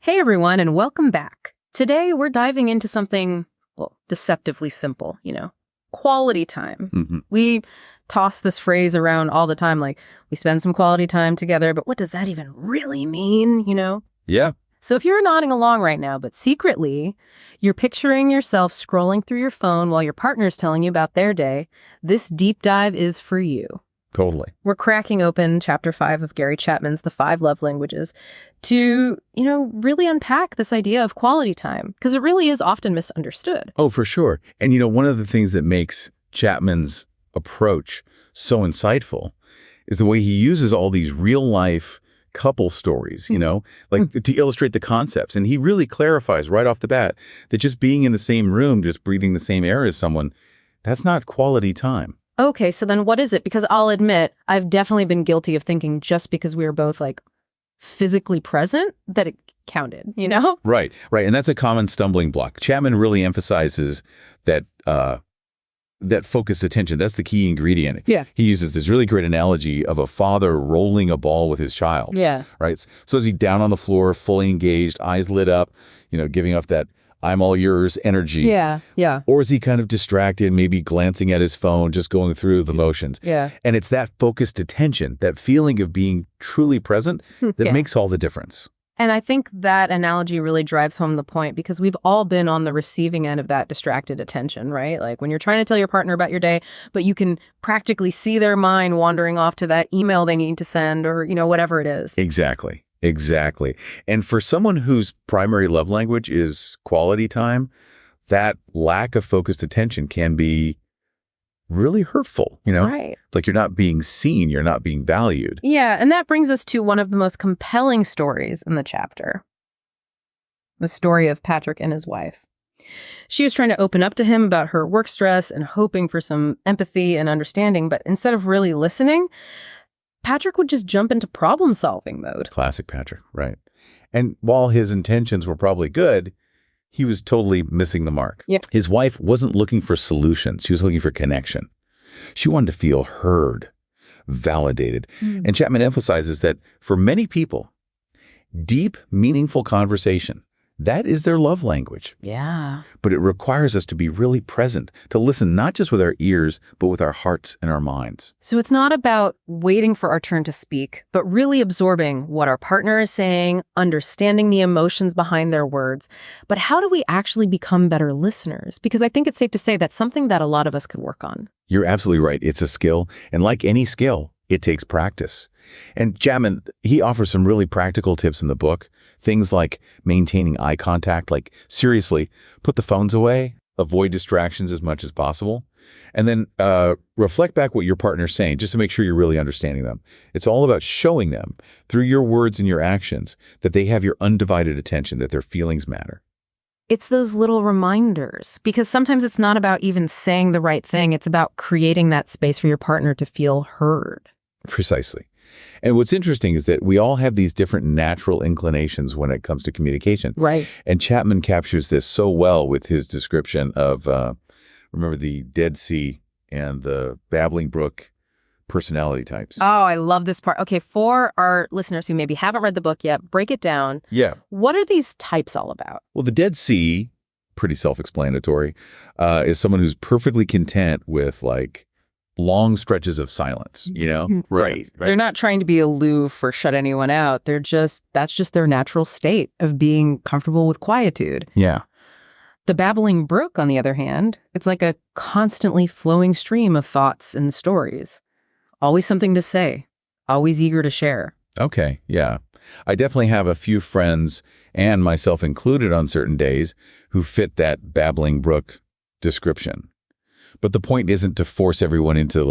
Hey everyone, and welcome back. Today we're diving into something, well, deceptively simple, quality time. We toss this phrase around all the time, like we spend some quality time together, but what does that even really mean? Yeah. So if you're nodding along right now, but secretly you're picturing yourself scrolling through your phone while your partner's telling you about their day, this deep dive is for you. Totally. We're cracking open Chapter 5 of Gary Chapman's The 5 Love Languages to, really unpack this idea of quality time, because it really is often misunderstood. Oh, for sure. And one of the things that makes Chapman's approach so insightful is the way he uses all these real-life couple stories, to illustrate the concepts. And he really clarifies right off the bat that just being in the same room, just breathing the same air as someone, that's not quality time. Okay, so then what is it? Because I'll admit, I've definitely been guilty of thinking just because we were both physically present that it counted, Right. And that's a common stumbling block. Chapman really emphasizes that that focused attention. That's the key ingredient. Yeah. He uses this really great analogy of a father rolling a ball with his child. Yeah. Right. So is he down on the floor, fully engaged, eyes lit up, giving off that I'm all yours energy. Yeah. Or is he kind of distracted, maybe glancing at his phone, just going through the motions? Yeah. And it's that focused attention, that feeling of being truly present that makes all the difference. And I think that analogy really drives home the point, because we've all been on the receiving end of that distracted attention, right? Like when you're trying to tell your partner about your day, but you can practically see their mind wandering off to that email they need to send or, whatever it is. Exactly. And for someone whose primary love language is quality time, that lack of focused attention can be really hurtful, Right. Like you're not being seen, you're not being valued. Yeah, and that brings us to one of the most compelling stories in the chapter. The story of Patrick and his wife. She was trying to open up to him about her work stress and hoping for some empathy and understanding, but instead of really listening, Patrick would just jump into problem-solving mode. Classic Patrick, right. And while his intentions were probably good, he was totally missing the mark. Yep. His wife wasn't looking for solutions. She was looking for connection. She wanted to feel heard, validated. And Chapman emphasizes that for many people, deep, meaningful conversation, that is their love language. Yeah. But it requires us to be really present, to listen not just with our ears, but with our hearts and our minds. So it's not about waiting for our turn to speak, but really absorbing what our partner is saying, understanding the emotions behind their words. But how do we actually become better listeners? Because I think it's safe to say that's something that a lot of us could work on. You're absolutely right. It's a skill. And like any skill, it takes practice. And Chapman, he offers some really practical tips in the book. Things like maintaining eye contact, like seriously, put the phones away, avoid distractions as much as possible, and then reflect back what your partner's saying just to make sure you're really understanding them. It's all about showing them through your words and your actions that they have your undivided attention, that their feelings matter. It's those little reminders, because sometimes it's not about even saying the right thing. It's about creating that space for your partner to feel heard. Precisely. And what's interesting is that we all have these different natural inclinations when it comes to communication. Right. And Chapman captures this so well with his description of, remember, the Dead Sea and the babbling brook personality types. Oh, I love this part. Okay, for our listeners who maybe haven't read the book yet, break it down. Yeah. What are these types all about? Well, the Dead Sea, pretty self-explanatory, is someone who's perfectly content with long stretches of silence, Right. They're not trying to be aloof or shut anyone out. That's just their natural state of being comfortable with quietude. Yeah. The babbling brook, on the other hand, it's like a constantly flowing stream of thoughts and stories. Always something to say, always eager to share. Okay, yeah. I definitely have a few friends, and myself included on certain days, who fit that babbling brook description. But the point isn't to force everyone into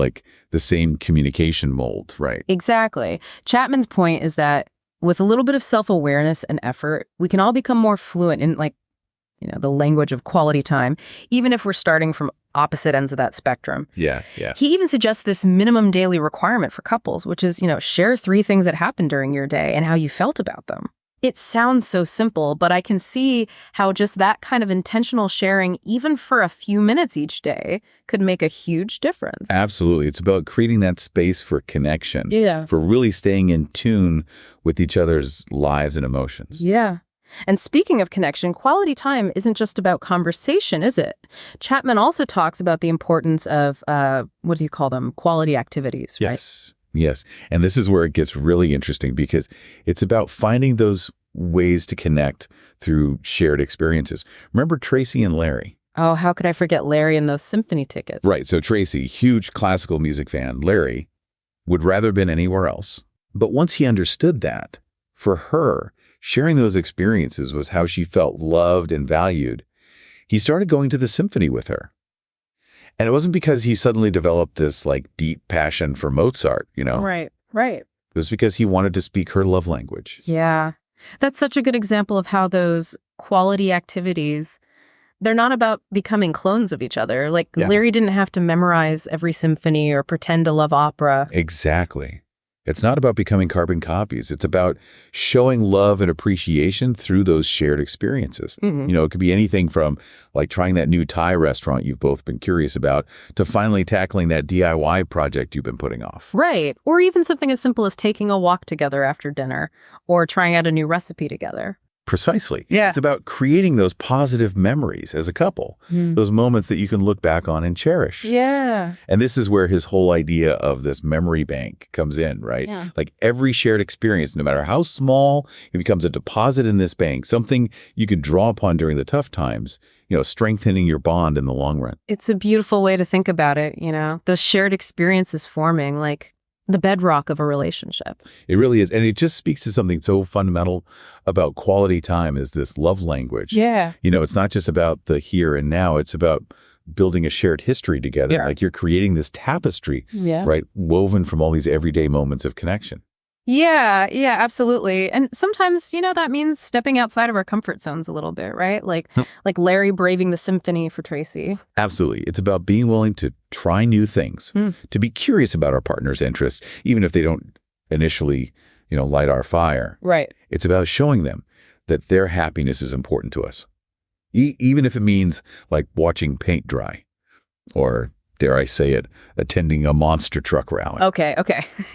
the same communication mold, right? Exactly. Chapman's point is that with a little bit of self-awareness and effort, we can all become more fluent in the language of quality time, even if we're starting from opposite ends of that spectrum. Yeah. He even suggests this minimum daily requirement for couples, which is, share 3 things that happened during your day and how you felt about them. It sounds so simple, but I can see how just that kind of intentional sharing, even for a few minutes each day, could make a huge difference. Absolutely. It's about creating that space for connection. Yeah. For really staying in tune with each other's lives and emotions. Yeah. And speaking of connection, quality time isn't just about conversation, is it? Chapman also talks about the importance of, what do you call them? Quality activities, right? Yes. Yes. And this is where it gets really interesting because it's about finding those ways to connect through shared experiences. Remember Tracy and Larry? Oh, how could I forget Larry and those symphony tickets? Right. So Tracy, huge classical music fan. Larry would rather have been anywhere else. But once he understood that, for her, sharing those experiences was how she felt loved and valued. He started going to the symphony with her. And it wasn't because he suddenly developed this like deep passion for Mozart, Right, right. It was because he wanted to speak her love language. Yeah. That's such a good example of how those quality activities, they're not about becoming clones of each other. Like Yeah. Larry didn't have to memorize every symphony or pretend to love opera. Exactly. It's not about becoming carbon copies. It's about showing love and appreciation through those shared experiences. Mhm. It could be anything from like trying that new Thai restaurant you've both been curious about to finally tackling that DIY project you've been putting off. Right. Or even something as simple as taking a walk together after dinner or trying out a new recipe together. Precisely. Yeah. It's about creating those positive memories as a couple, those moments that you can look back on and cherish. Yeah. And this is where his whole idea of this memory bank comes in, right? Yeah. Like every shared experience, no matter how small, it becomes a deposit in this bank, something you can draw upon during the tough times, strengthening your bond in the long run. It's a beautiful way to think about it, those shared experiences forming like the bedrock of a relationship. It really is. And it just speaks to something so fundamental about quality time is this love language. Yeah. It's not just about the here and now. It's about building a shared history together. Yeah. Like you're creating this tapestry, Yeah. right? Woven from all these everyday moments of connection. Yeah, absolutely. And sometimes, that means stepping outside of our comfort zones a little bit, right? Like Larry braving the symphony for Tracy. Absolutely. It's about being willing to try new things, to be curious about our partner's interests, even if they don't initially, light our fire. Right. It's about showing them that their happiness is important to us, even if it means like watching paint dry or, dare I say it, attending a monster truck rally. Okay.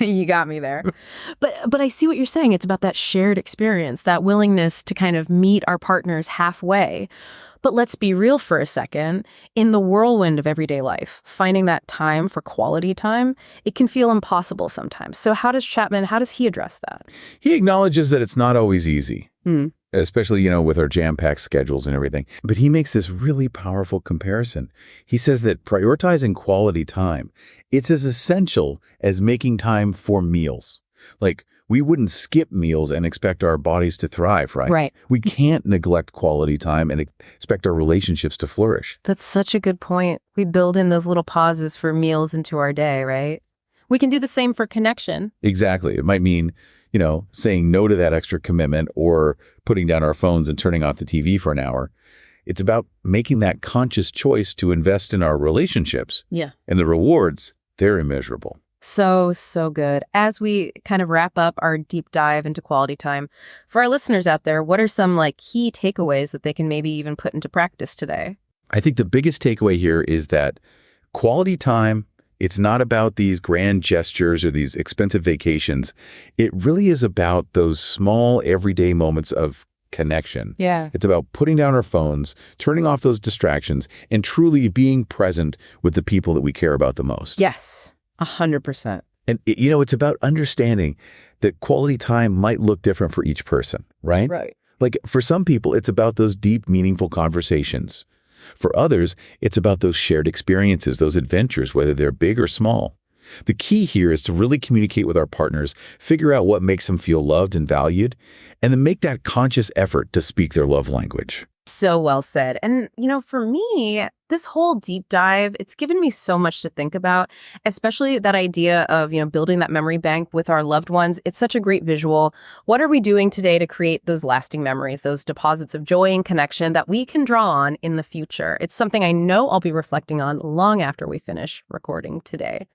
You got me there. But I see what you're saying. It's about that shared experience, that willingness to kind of meet our partners halfway. But let's be real for a second. In the whirlwind of everyday life, finding that time for quality time, it can feel impossible sometimes. So how does he address that? He acknowledges that it's not always easy. Especially, with our jam-packed schedules and everything. But he makes this really powerful comparison. He says that prioritizing quality time, it's as essential as making time for meals. Like, we wouldn't skip meals and expect our bodies to thrive, right? Right. We can't neglect quality time and expect our relationships to flourish. That's such a good point. We build in those little pauses for meals into our day, right? We can do the same for connection. Exactly. It might mean saying no to that extra commitment or putting down our phones and turning off the TV for an hour. It's about making that conscious choice to invest in our relationships. Yeah. And the rewards, they're immeasurable. So good. As we kind of wrap up our deep dive into quality time, for our listeners out there, what are some key takeaways that they can maybe even put into practice today? I think the biggest takeaway here is that quality time, it's not about these grand gestures or these expensive vacations. It really is about those small everyday moments of connection. Yeah. It's about putting down our phones, turning off those distractions, and truly being present with the people that we care about the most. Yes, 100%. And, it's about understanding that quality time might look different for each person, right? Right. Like for some people, it's about those deep, meaningful conversations. For others, it's about those shared experiences, those adventures, whether they're big or small. The key here is to really communicate with our partners, figure out what makes them feel loved and valued, and then make that conscious effort to speak their love language. So well said. And, for me, this whole deep dive, it's given me so much to think about, especially that idea of, building that memory bank with our loved ones. It's such a great visual. What are we doing today to create those lasting memories, those deposits of joy and connection that we can draw on in the future? It's something I know I'll be reflecting on long after we finish recording today.